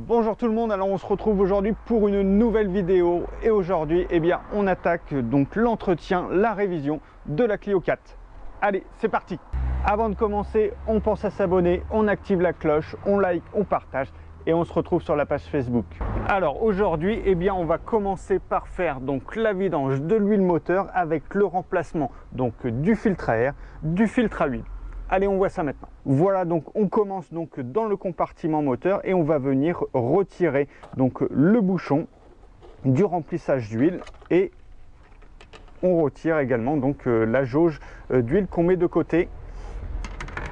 Bonjour tout le monde, alors on se retrouve aujourd'hui pour une nouvelle vidéo et aujourd'hui on attaque donc l'entretien, la révision de la Clio 4. Allez, c'est parti. Avant de commencer, on pense à s'abonner, on active la cloche, on like, on partage et on se retrouve sur la page Facebook. Alors aujourd'hui, on va commencer par faire donc la vidange de l'huile moteur avec le remplacement donc du filtre à air, du filtre à huile. Allez, on voit ça maintenant. Voilà, donc on commence donc dans le compartiment moteur et on va venir retirer donc le bouchon du remplissage d'huile et on retire également donc la jauge d'huile qu'on met de côté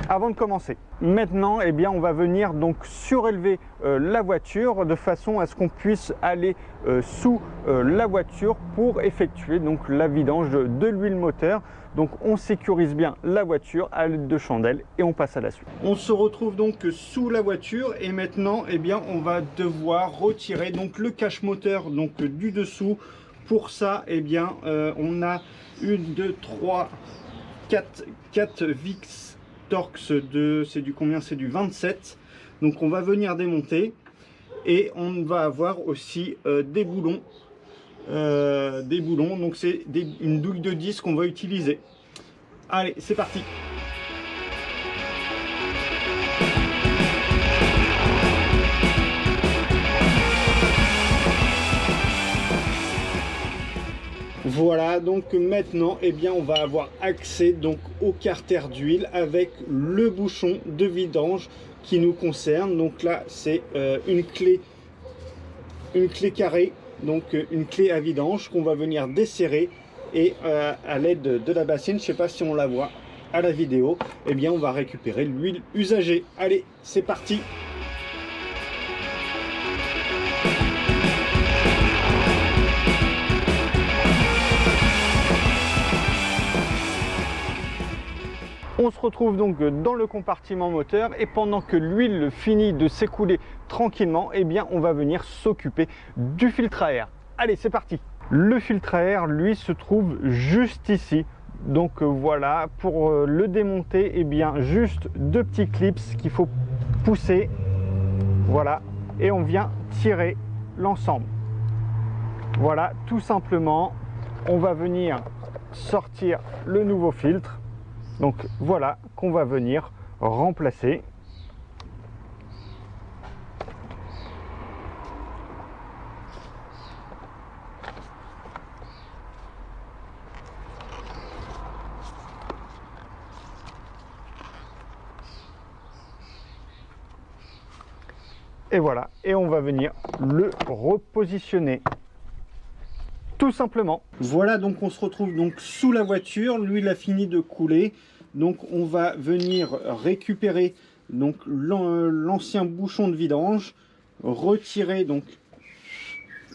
avant de commencer. Maintenant, on va venir donc surélever la voiture de façon à ce qu'on puisse aller sous la voiture pour effectuer donc la vidange de l'huile moteur. Donc on sécurise bien la voiture à l'aide de chandelles et on passe à la suite. On se retrouve donc sous la voiture et maintenant on va devoir retirer donc le cache moteur donc du dessous. Pour ça on a 1, 2, 3, 4 vis Torx de, c'est du combien? C'est du 27. Donc on va venir démonter et on va avoir aussi des boulons. Donc c'est une douille de 10 qu'on va utiliser. Allez, c'est parti. Voilà, donc maintenant on va avoir accès donc au carter d'huile avec le bouchon de vidange qui nous concerne. Donc là c'est une clé carrée, donc une clé à vidange qu'on va venir desserrer et à l'aide de la bassine, je sais pas si on la voit à la vidéo, on va récupérer l'huile usagée. Allez, c'est parti. On se retrouve donc dans le compartiment moteur et pendant que l'huile finit de s'écouler tranquillement, on va venir s'occuper du filtre à air. Allez, c'est parti. Le filtre à air, lui, se trouve juste ici. Donc voilà, pour le démonter, juste 2 petits clips qu'il faut pousser. Voilà, et on vient tirer l'ensemble. Voilà, tout simplement, on va venir sortir le nouveau filtre. Donc voilà qu'on va venir remplacer. Et voilà, et on va venir le repositionner. Tout simplement. Voilà, donc on se retrouve donc sous la voiture, l'huile a fini de couler, donc on va venir récupérer donc l'ancien bouchon de vidange, retirer donc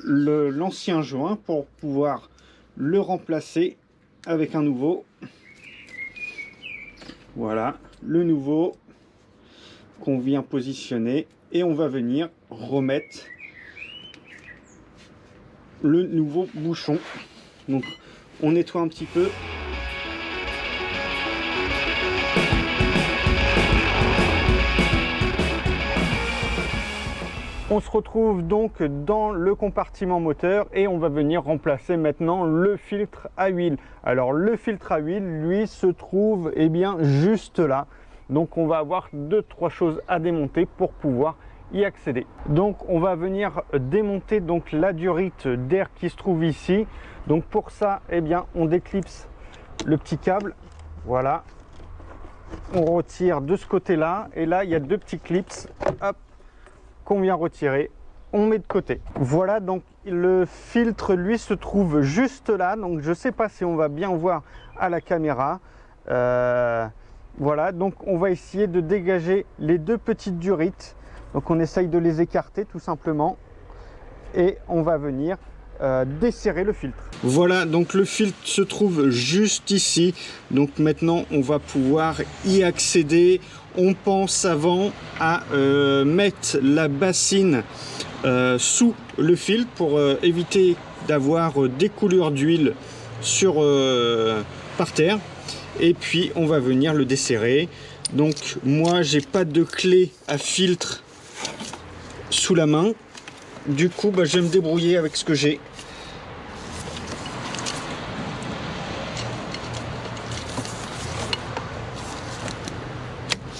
l'ancien joint pour pouvoir le remplacer avec un nouveau. Voilà, le nouveau qu'on vient positionner et on va venir remettre le nouveau bouchon. Donc on nettoie un petit peu. On se retrouve donc dans le compartiment moteur et on va venir remplacer maintenant le filtre à huile. Alors le filtre à huile, lui, se trouve juste là. Donc on va avoir 2-3 choses à démonter pour pouvoir y accéder. Donc on va venir démonter donc la durite d'air qui se trouve ici. Donc pour ça on déclipse le petit câble. Voilà, on retire de ce côté là et là il y a 2 petits clips, hop, qu'on vient retirer, on met de côté. Voilà, donc le filtre lui se trouve juste là, donc je sais pas si on va bien voir à la caméra. Voilà, donc on va essayer de dégager les 2 petites durites. Donc on essaye de les écarter tout simplement et on va venir desserrer le filtre. Voilà, donc le filtre se trouve juste ici. Donc maintenant, on va pouvoir y accéder. On pense avant à mettre la bassine sous le filtre pour éviter d'avoir des coulures d'huile par terre. Et puis on va venir le desserrer. Donc moi j'ai pas de clé à filtre sous la main, du coup je vais me débrouiller avec ce que j'ai.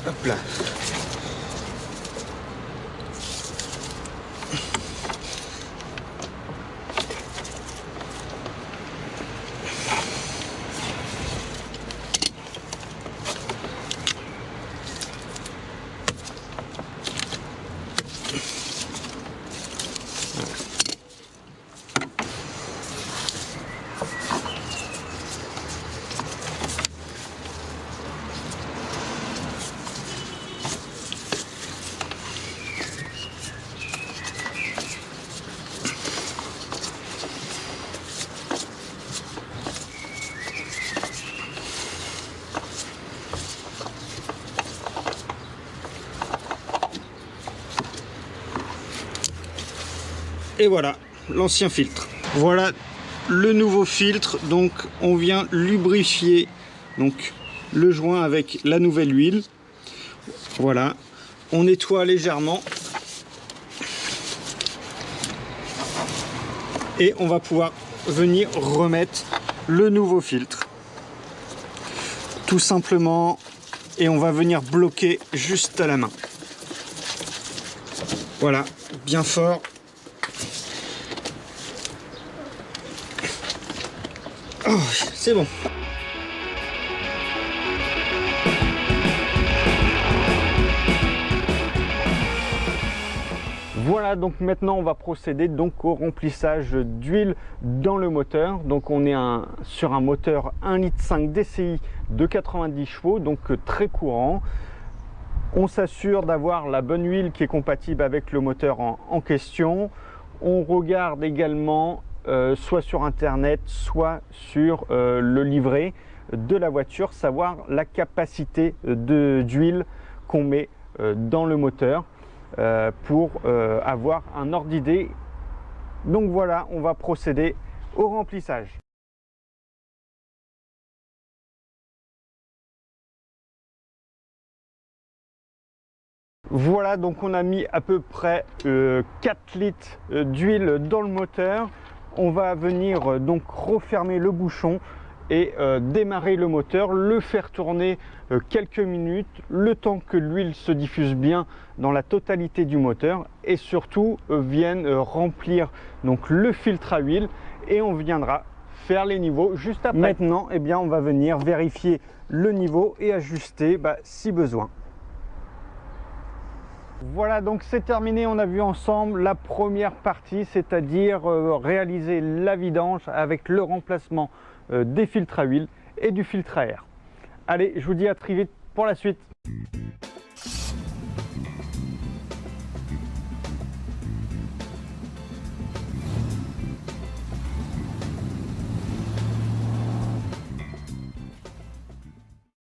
Hop là. Et voilà l'ancien filtre. Voilà le nouveau filtre. Donc on vient lubrifier donc le joint avec la nouvelle huile. Voilà, on nettoie légèrement et on va pouvoir venir remettre le nouveau filtre tout simplement, et on va venir bloquer juste à la main. Voilà, bien fort. Oh, c'est bon. Voilà, donc maintenant on va procéder donc au remplissage d'huile dans le moteur. Donc on est sur un moteur 1,5 litre DCI de 90 chevaux, donc très courant. On s'assure d'avoir la bonne huile qui est compatible avec le moteur en question. On regarde également soit sur internet, soit sur le livret de la voiture, savoir la capacité d'huile qu'on met dans le moteur pour avoir un ordre d'idée. Donc voilà, on va procéder au remplissage. Voilà, donc on a mis à peu près 4 litres d'huile dans le moteur. On va venir donc refermer le bouchon et démarrer le moteur, le faire tourner quelques minutes, le temps que l'huile se diffuse bien dans la totalité du moteur et surtout vienne remplir donc le filtre à huile, et on viendra faire les niveaux juste après. Maintenant, eh bien, on va venir vérifier le niveau et ajuster si besoin. Voilà, donc c'est terminé. On a vu ensemble la première partie, c'est-à-dire réaliser la vidange avec le remplacement des filtres à huile et du filtre à air. Allez, je vous dis à très vite pour la suite.